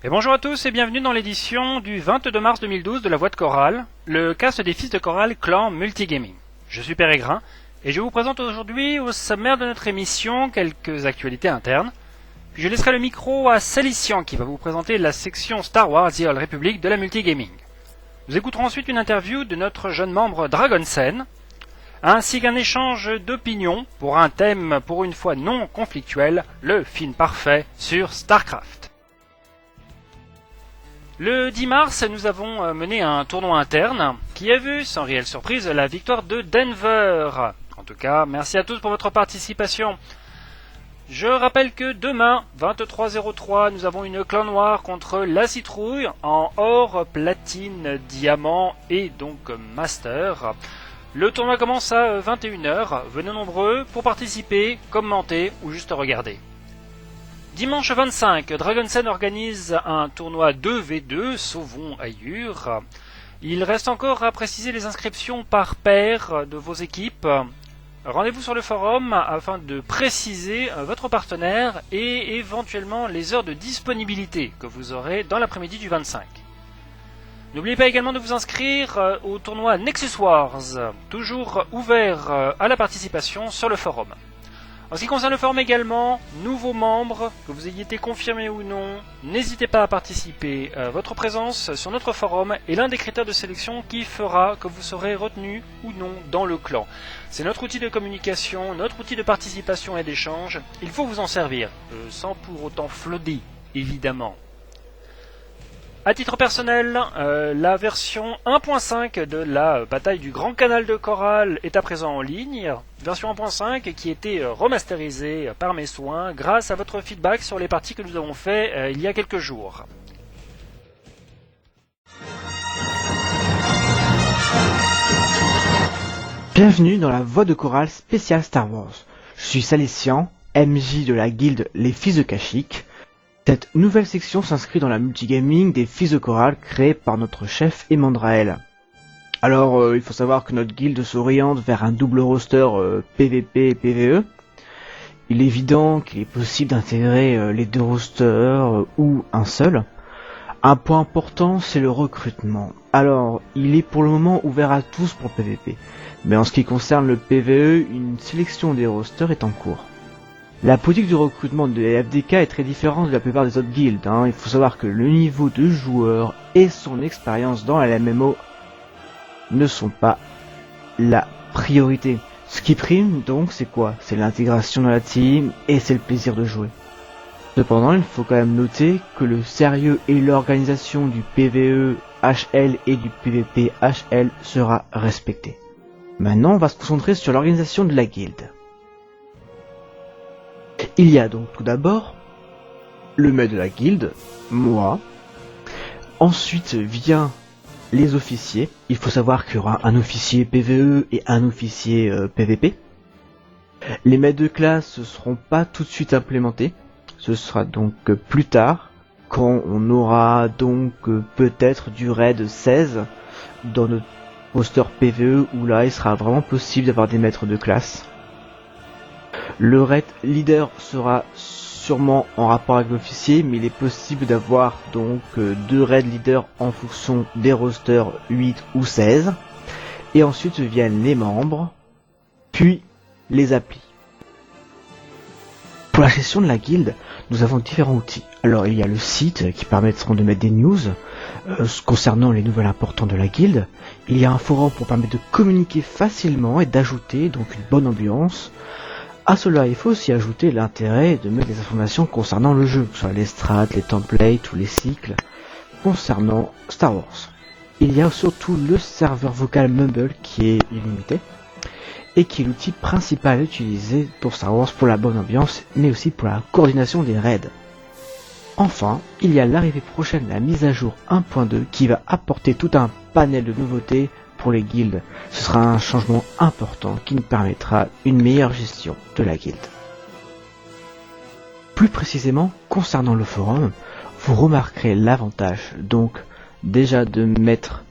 Et bonjour à tous et bienvenue dans l'édition du 22 mars 2012 de La Voix de Chorale, le cast des fils de chorale clan Multigaming. Je suis Pérégrin et je vous présente aujourd'hui au sommaire de notre émission quelques actualités internes. Puis je laisserai le micro à Salician qui va vous présenter la section Star Wars The Old Republic de la Multigaming. Nous écouterons ensuite une interview de notre jeune membre Dragonsen, ainsi qu'un échange d'opinions pour un thème pour une fois non conflictuel, le film parfait sur StarCraft. Le 10 mars, nous avons mené un tournoi interne qui a vu, sans réelle surprise, la victoire de Denver. En tout cas, merci à tous pour votre participation. Je rappelle que demain, 23h03, nous avons une clan noire contre la citrouille en or, platine, diamant et donc master. Le tournoi commence à 21h. Venez nombreux pour participer, commenter ou juste regarder. Dimanche 25, Dragonsen organise un tournoi 2v2, Sauvons Ayur. Il reste encore à préciser les inscriptions par paire de vos équipes. Rendez-vous sur le forum afin de préciser votre partenaire et éventuellement les heures de disponibilité que vous aurez dans l'après-midi du 25. N'oubliez pas également de vous inscrire au tournoi Nexus Wars, toujours ouvert à la participation sur le forum. En ce qui concerne le forum également, nouveaux membres, que vous ayez été confirmés ou non, n'hésitez pas à participer. Votre présence sur notre forum est l'un des critères de sélection qui fera que vous serez retenu ou non dans le clan. C'est notre outil de communication, notre outil de participation et d'échange. Il faut vous en servir, sans pour autant flotter, évidemment. À titre personnel, la version 1.5 de la bataille du Grand Canal de Chorale est à présent en ligne. Version 1.5 qui a été remasterisée par mes soins grâce à votre feedback sur les parties que nous avons fait il y a quelques jours. Bienvenue dans la Voix de Chorale spéciale Star Wars. Je suis Salician, MJ de la guilde Les Fils de Kashyyyk. Cette nouvelle section s'inscrit dans la multigaming des Fils de Chorale créée par notre chef Emandrael. Alors, il faut savoir que notre guilde s'oriente vers un double roster PVP et PVE. Il est évident qu'il est possible d'intégrer les deux rosters ou un seul. Un point important, c'est le recrutement. Alors, il est pour le moment ouvert à tous pour le PVP. Mais en ce qui concerne le PVE, une sélection des rosters est en cours. La politique de recrutement de FDK est très différente de la plupart des autres guildes. Il faut savoir que le niveau de joueur et son expérience dans la MMO ne sont pas la priorité. Ce qui prime donc c'est quoi? C'est l'intégration dans la team et c'est le plaisir de jouer. Cependant, il faut quand même noter que le sérieux et l'organisation du PVE HL et du PVP HL sera respecté. Maintenant, on va se concentrer sur l'organisation de la guilde. Il y a donc tout d'abord le maître de la guilde, moi. Ensuite vient les officiers. Il faut savoir qu'il y aura un officier PVE et un officier PVP. Les maîtres de classe ne seront pas tout de suite implémentés. Ce sera donc plus tard, quand on aura donc peut-être du raid 16 dans notre roster PVE, où là il sera vraiment possible d'avoir des maîtres de classe. Le raid leader sera sûrement en rapport avec l'officier, mais il est possible d'avoir donc deux raid leaders en fonction des rosters 8 ou 16. Et ensuite viennent les membres, puis les applis. Pour la gestion de la guilde, nous avons différents outils. Alors il y a le site qui permettront de mettre des news concernant les nouvelles importantes de la guilde. Il y a un forum pour permettre de communiquer facilement et d'ajouter donc une bonne ambiance. À cela, il faut aussi ajouter l'intérêt de mettre des informations concernant le jeu, soit les strats, les templates ou les cycles concernant Star Wars. Il y a surtout le serveur vocal Mumble qui est illimité et qui est l'outil principal utilisé pour Star Wars pour la bonne ambiance, mais aussi pour la coordination des raids. Enfin, il y a l'arrivée prochaine de la mise à jour 1.2 qui va apporter tout un panel de nouveautés pour les guildes. Ce sera un changement important qui nous permettra une meilleure gestion de la guilde. Plus précisément, concernant le forum, vous remarquerez l'avantage donc déjà de mettre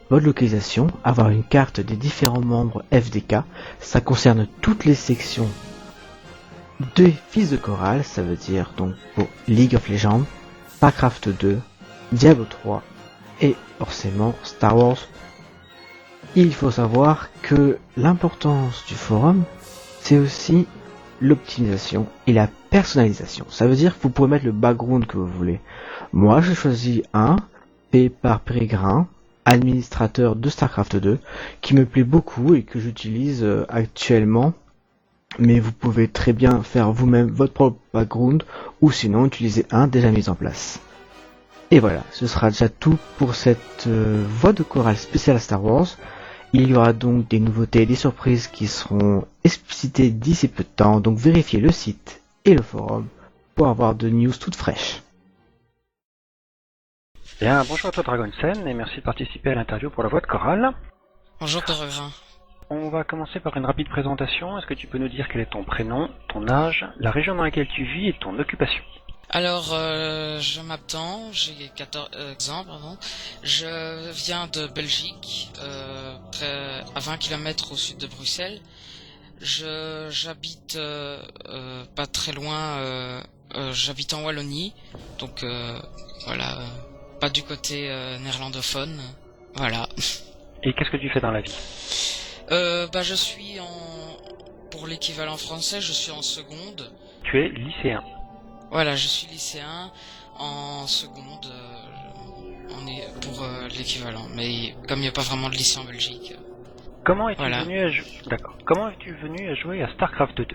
votre localisation, avoir une carte des différents membres FDK. Ça concerne toutes les sections des Fils de Chorale, ça veut dire donc pour League of Legends, StarCraft 2, Diablo 3 et forcément Star Wars. Il faut savoir que l'importance du forum, c'est aussi l'optimisation et la personnalisation. Ça veut dire que vous pouvez mettre le background que vous voulez. Moi, j'ai choisi un fait par Peregrin, administrateur de StarCraft 2, qui me plaît beaucoup et que j'utilise actuellement. Mais vous pouvez très bien faire vous-même votre propre background ou sinon utiliser un déjà mis en place. Et voilà, ce sera déjà tout pour cette voix de chorale spéciale Star Wars. Il y aura donc des nouveautés et des surprises qui seront explicitées d'ici peu de temps, donc vérifiez le site et le forum pour avoir de news toutes fraîches. Bien, bonjour à toi Dragonsen et merci de participer à l'interview pour la voix de chorale. Bonjour Peregrin. On va commencer par une rapide présentation. Est-ce que tu peux nous dire quel est ton prénom, ton âge, la région dans laquelle tu vis et ton occupation? Alors, je m'attends, j'ai 14 ans, pardon. Je viens de Belgique, près à 20 km au sud de Bruxelles. J'habite pas très loin, j'habite en Wallonie, donc voilà, pas du côté néerlandophone, voilà. Et qu'est-ce que tu fais dans la vie? Je suis pour l'équivalent français, je suis en seconde. Tu es lycéen. Voilà, je suis lycéen en seconde, on est pour l'équivalent. Mais comme il n'y a pas vraiment de lycée en Belgique. Comment es-tu Voilà. venu à D'accord. Comment es-tu venu à jouer à StarCraft 2?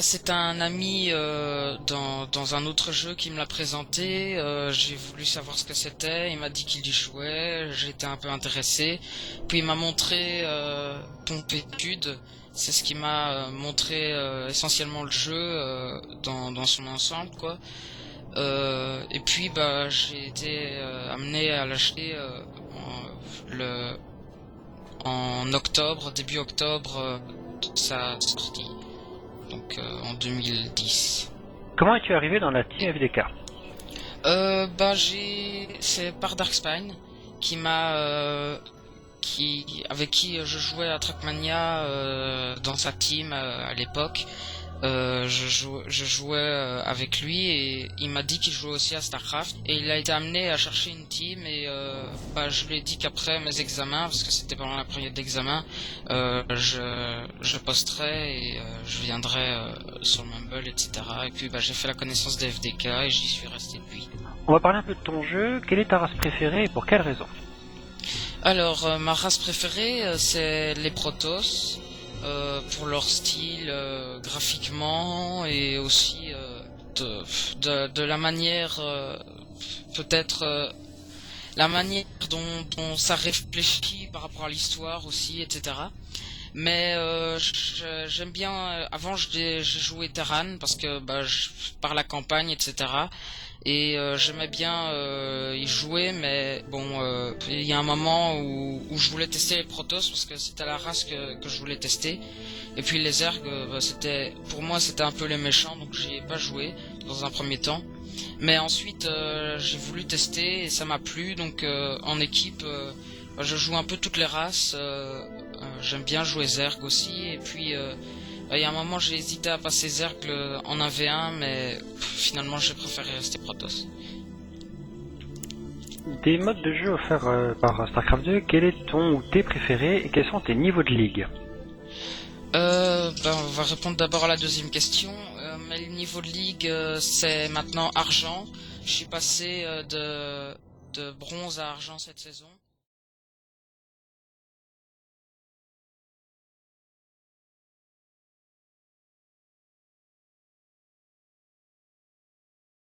C'est un ami dans un autre jeu qui me l'a présenté. J'ai voulu savoir ce que c'était. Il m'a dit qu'il y jouait. J'étais un peu intéressé. Puis il m'a montré Pompétude. C'est ce qui m'a montré essentiellement le jeu dans son ensemble, quoi. Et puis j'ai été amené à l'acheter en octobre, début octobre de sa sortie. Donc en 2010. Comment es-tu arrivé dans la team FDK? C'est par Darkspine qui avec qui je jouais à Trackmania dans sa team à l'époque. Je jouais avec lui et il m'a dit qu'il jouait aussi à Starcraft et il a été amené à chercher une team et je lui ai dit qu'après mes examens, parce que c'était pendant la période d'examen, je posterai et je viendrai sur le Mumble, etc. Et puis j'ai fait la connaissance des FDK et j'y suis resté depuis. On va parler un peu de ton jeu. Quelle est ta race préférée et pour quelle raison? Alors ma race préférée c'est les Protoss. Pour leur style graphiquement et aussi de la manière peut-être la manière dont ça réfléchit par rapport à l'histoire aussi, etc. Mais j'aime bien avant j'ai joué Terran parce que par la campagne, etc. Et j'aimais bien y jouer, mais bon, il y a un moment où je voulais tester les Protoss parce que c'était la race que je voulais tester. Et puis les Zerg, pour moi c'était un peu les méchants, donc j'y ai pas joué dans un premier temps. Mais ensuite j'ai voulu tester et ça m'a plu, donc en équipe je joue un peu toutes les races. J'aime bien jouer Zerg aussi, et puis il y a un moment j'ai hésité à passer Zerg en 1v1, mais finalement j'ai préféré rester Protoss. Des modes de jeu offerts par StarCraft 2, quel est ton ou tes préférés et quels sont tes niveaux de ligue? On va répondre d'abord à la deuxième question. Mais le niveau de ligue c'est maintenant argent. Je suis passé de bronze à argent cette saison.